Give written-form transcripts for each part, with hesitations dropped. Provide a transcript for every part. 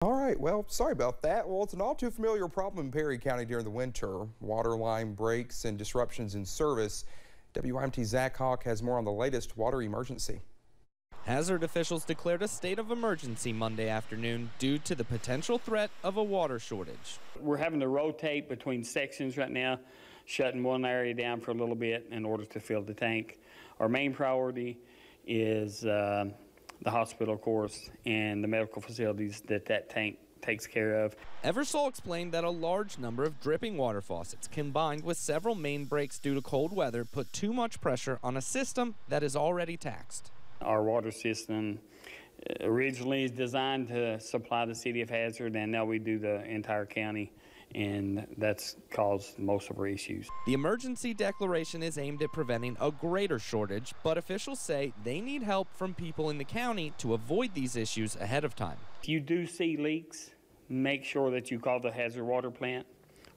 All right, well, sorry about that. Well, it's an all too familiar problem in Perry County during the winter. Water line breaks and disruptions in service. WYMT Zach Hawk has more on the latest water emergency. Hazard officials declared a state of emergency Monday afternoon due to the potential threat of a water shortage. We're having to rotate between sections right now, shutting one area down for a little bit in order to fill the tank. Our main priority is the hospital, of course, and the medical facilities that tank takes care of. Eversole explained that a large number of dripping water faucets combined with several main breaks due to cold weather put too much pressure on a system that is already taxed. Our water system originally is designed to supply the city of Hazard, and now we do the entire county, and that's caused most of our issues. The emergency declaration is aimed at preventing a greater shortage, but officials say they need help from people in the county to avoid these issues ahead of time. If you do see leaks, make sure that you call the Hazard Water Plant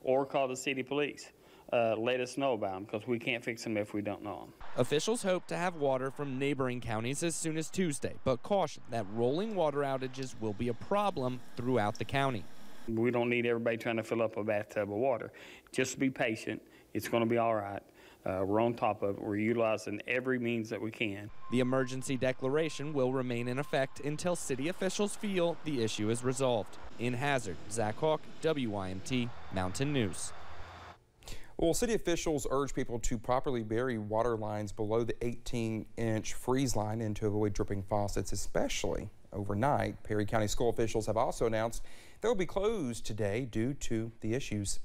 or call the city police. Let us know about them, because we can't fix them if we don't know them. Officials hope to have water from neighboring counties as soon as Tuesday, but caution that rolling water outages will be a problem throughout the county. We don't need everybody trying to fill up a bathtub of water. Just be patient. It's going to be all right. We're on top of it. We're utilizing every means that we can. The emergency declaration will remain in effect until city officials feel the issue is resolved. In Hazard, Zach Hawk, WYMT Mountain News. Well, city officials urge people to properly bury water lines below the 18-inch freeze line and to avoid dripping faucets, especially overnight. Perry County school officials have also announced they'll be closed today due to the issues.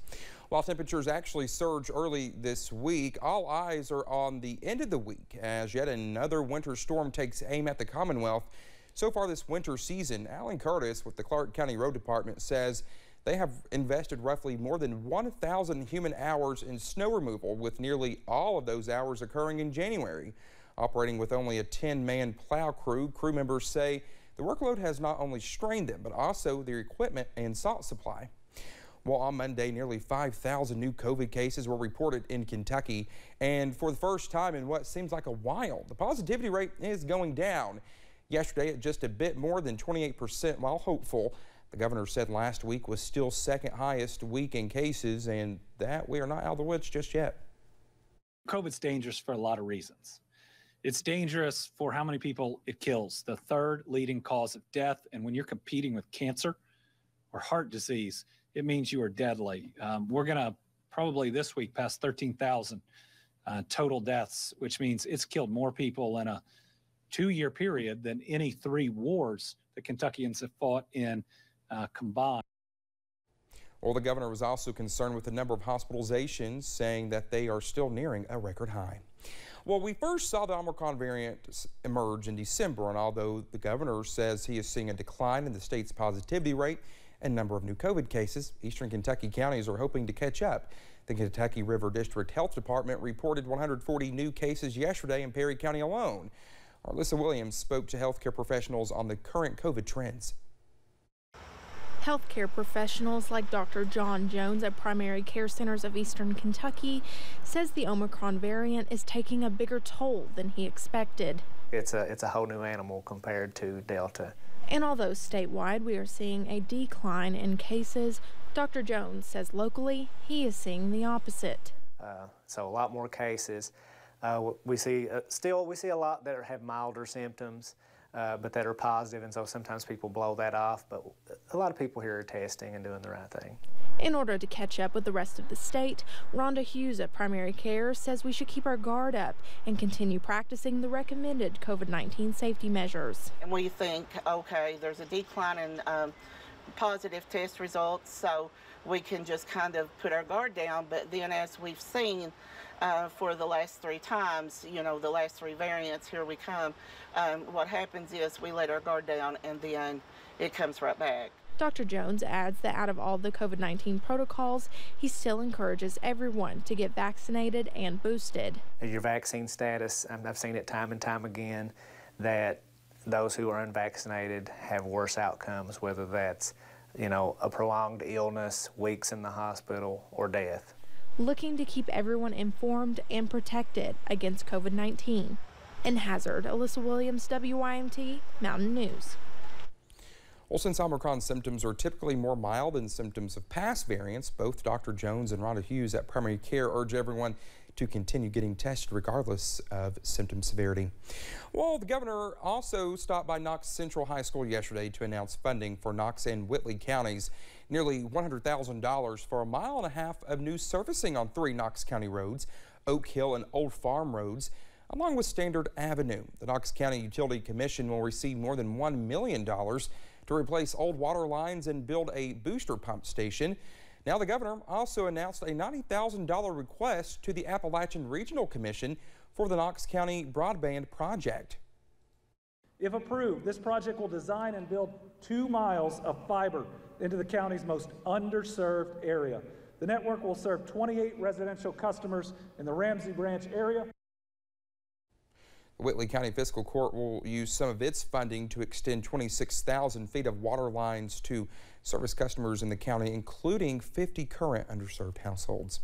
While temperatures actually surge early this week, all eyes are on the end of the week as yet another winter storm takes aim at the Commonwealth. So far this winter season, Alan Curtis with the Clark County Road Department says they have invested roughly more than 1,000 human hours in snow removal, with nearly all of those hours occurring in January. Operating with only a 10-man plow crew, crew members say the workload has not only strained them, but also their equipment and salt supply. Well, on Monday, nearly 5,000 new COVID cases were reported in Kentucky, and for the first time in what seems like a while, the positivity rate is going down. Yesterday at just a bit more than 28%, while hopeful. The governor said last week was still second highest week in cases, and that we are not out of the woods just yet. COVID's dangerous for a lot of reasons. It's dangerous for how many people it kills, the third leading cause of death. And when you're competing with cancer or heart disease, it means you are deadly. We're going to probably this week pass 13,000 total deaths, which means it's killed more people in a 2-year period than any 3 wars the Kentuckians have fought in combined. Well, the governor was also concerned with the number of hospitalizations, saying that they are still nearing a record high. Well, we first saw the Omicron variant emerge in December, and although the governor says he is seeing a decline in the state's positivity rate and number of new COVID cases, eastern Kentucky counties are hoping to catch up. The Kentucky River District Health Department reported 140 new cases yesterday in Perry County alone. Alyssa Williams spoke to healthcare professionals on the current COVID trends. Healthcare professionals like Dr. John Jones at Primary Care Centers of Eastern Kentucky says the Omicron variant is taking a bigger toll than he expected. It's a whole new animal compared to Delta. And although statewide we are seeing a decline in cases, Dr. Jones says locally he is seeing the opposite. So a lot more cases. We see a lot that have milder symptoms, but that are positive, and so sometimes people blow that off, but a lot of people here are testing and doing the right thing. In order to catch up with the rest of the state, Rhonda Hughes at Primary Care says we should keep our guard up and continue practicing the recommended COVID-19 safety measures. And we think, okay, there's a decline in positive test results, so we can just kind of put our guard down, but then as we've seen for the last 3 times, the last 3 variants, here we come. What happens is we let our guard down and then it comes right back. Dr. Jones adds that out of all the COVID-19 protocols, he still encourages everyone to get vaccinated and boosted. Your vaccine status, I've seen it time and time again, that those who are unvaccinated have worse outcomes, whether that's, a prolonged illness, weeks in the hospital, or death. Looking to keep everyone informed and protected against COVID-19. In Hazard, Alyssa Williams, WYMT Mountain News. Well, since Omicron symptoms are typically more mild than symptoms of past variants, both Dr. Jones and Rhonda Hughes at Primary Care urge everyone to continue getting tested regardless of symptom severity. Well, the governor also stopped by Knox Central High School yesterday to announce funding for Knox and Whitley counties. Nearly $100,000 for 1.5 miles of new surfacing on 3 Knox County roads, Oak Hill and Old Farm roads, along with Standard Avenue. The Knox County Utility Commission will receive more than $1 million to replace old water lines and build a booster pump station. Now the governor also announced a $90,000 request to the Appalachian Regional Commission for the Knox County Broadband Project. If approved, this project will design and build 2 miles of fiber into the county's most underserved area. The network will serve 28 residential customers in the Ramsey Branch area. The Whitley County Fiscal Court will use some of its funding to extend 26,000 feet of water lines to service customers in the county, including 50 current underserved households.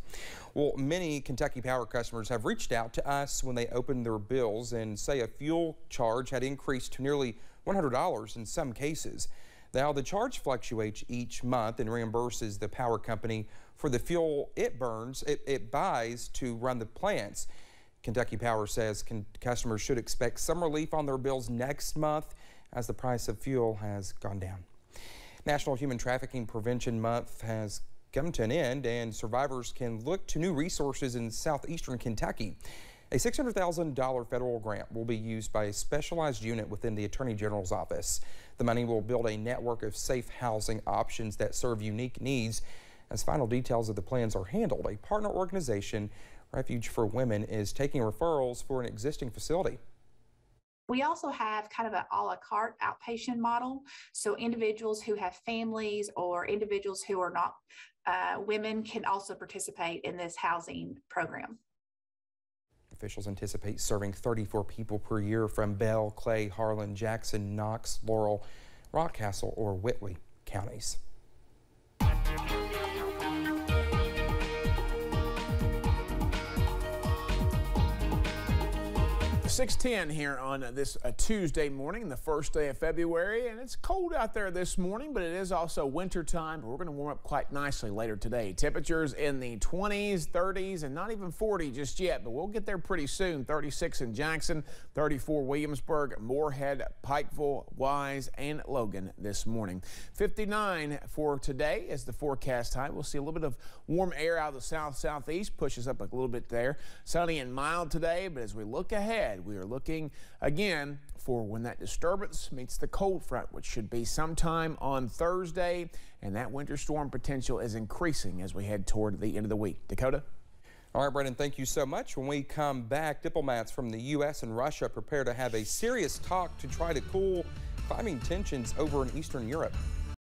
Well, many Kentucky Power customers have reached out to us when they opened their bills and say a fuel charge had increased to nearly $100 in some cases. Now, the charge fluctuates each month and reimburses the power company for the fuel it buys to run the plants. Kentucky Power says customers should expect some relief on their bills next month as the price of fuel has gone down. National Human Trafficking Prevention Month has come to an end, and survivors can look to new resources in southeastern Kentucky. A $600,000 federal grant will be used by a specialized unit within the Attorney General's office. The money will build a network of safe housing options that serve unique needs. As final details of the plans are handled, a partner organization, Refuge for Women, is taking referrals for an existing facility. We also have kind of an a la carte outpatient model. So individuals who have families or individuals who are not women can also participate in this housing program. Officials anticipate serving 34 people per year from Bell, Clay, Harlan, Jackson, Knox, Laurel, Rockcastle, or Whitley counties. 6:10 here on this Tuesday morning, the first day of February, and it's cold out there this morning, but it is also winter time. But we're going to warm up quite nicely later today. Temperatures in the 20s, 30s, and not even 40 just yet, but we'll get there pretty soon. 36 in Jackson, 34 Williamsburg, Moorhead, Pikeville, Wise, and Logan this morning. 59 for today is the forecast high. We'll see a little bit of warm air out of the southeast, pushes up a little bit there. Sunny and mild today, but as we look ahead, we are looking again for when that disturbance meets the cold front, which should be sometime on Thursday, and that winter storm potential is increasing as we head toward the end of the week. Dakota? All right, Brendan, thank you so much. When we come back, diplomats from the U.S. and Russia prepare to have a serious talk to try to cool climbing tensions over in Eastern Europe.